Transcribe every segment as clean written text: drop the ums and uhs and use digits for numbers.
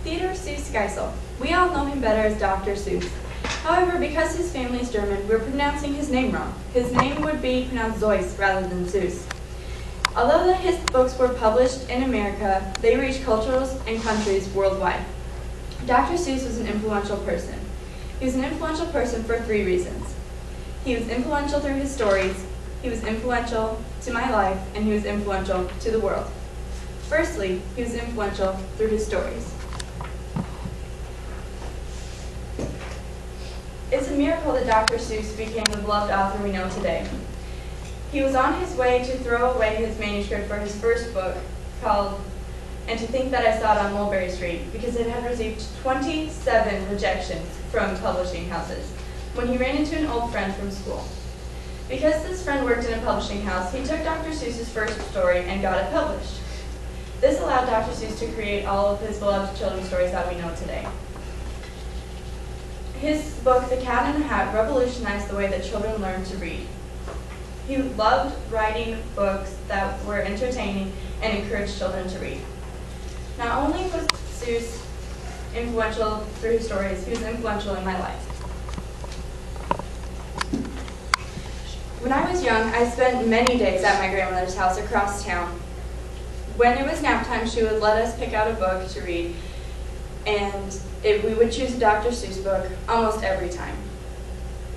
Theodor Seuss Geisel. We all know him better as Dr. Seuss. However, because his family is German, we're pronouncing his name wrong. His name would be pronounced Zeus rather than Seuss. Although his books were published in America, they reached cultures and countries worldwide. Dr. Seuss was an influential person. He was an influential person for 3 reasons. He was influential through his stories, he was influential to my life, and he was influential to the world. Firstly, he was influential through his stories. It's a miracle that Dr. Seuss became the beloved author we know today. He was on his way to throw away his manuscript for his first book, called And to Think That I Saw It on Mulberry Street, because it had received 27 rejections from publishing houses, when he ran into an old friend from school. Because this friend worked in a publishing house, he took Dr. Seuss's first story and got it published. This allowed Dr. Seuss to create all of his beloved children's stories that we know today. His book, The Cat in the Hat, revolutionized the way that children learn to read. He loved writing books that were entertaining and encouraged children to read. Not only was Seuss influential through his stories, he was influential in my life. When I was young, I spent many days at my grandmother's house across town. When it was nap time, she would let us pick out a book to read, and we would choose a Dr. Seuss book almost every time.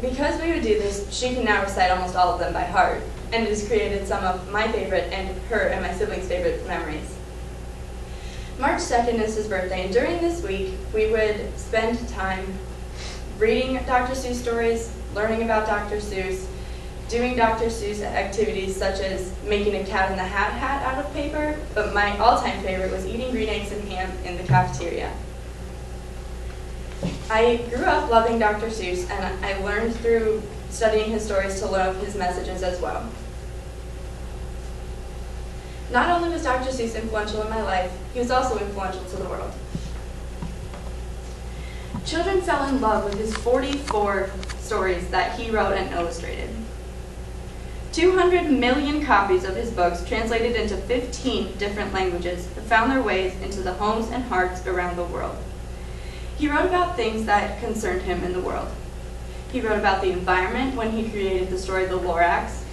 Because we would do this, she can now recite almost all of them by heart, and it has created some of my favorite and her and my siblings' favorite memories. March 2nd is his birthday, and during this week, we would spend time reading Dr. Seuss stories, learning about Dr. Seuss, doing Dr. Seuss activities such as making a Cat in the Hat out of paper, but my all-time favorite was eating green eggs and ham in the cafeteria. I grew up loving Dr. Seuss, and I learned through studying his stories to love his messages as well. Not only was Dr. Seuss influential in my life, he was also influential to the world. Children fell in love with his 44 stories that he wrote and illustrated. 200 million copies of his books, translated into 15 different languages, have found their ways into the homes and hearts around the world. He wrote about things that concerned him in the world. He wrote about the environment when he created the story The Lorax.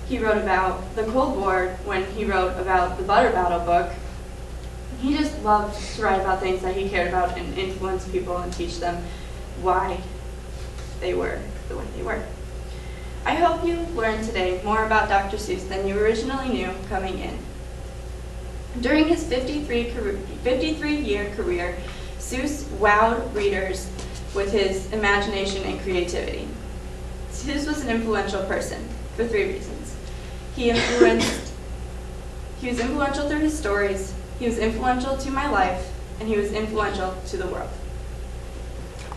He wrote about the Cold War when he wrote about the Butter Battle book. He just loved to write about things that he cared about and influence people and teach them why they were the way they were. I hope you learned today more about Dr. Seuss than you originally knew coming in. During his 53-year career, Seuss wowed readers with his imagination and creativity. Seuss was an influential person for 3 reasons. He was influential through his stories, he was influential to my life, and he was influential to the world.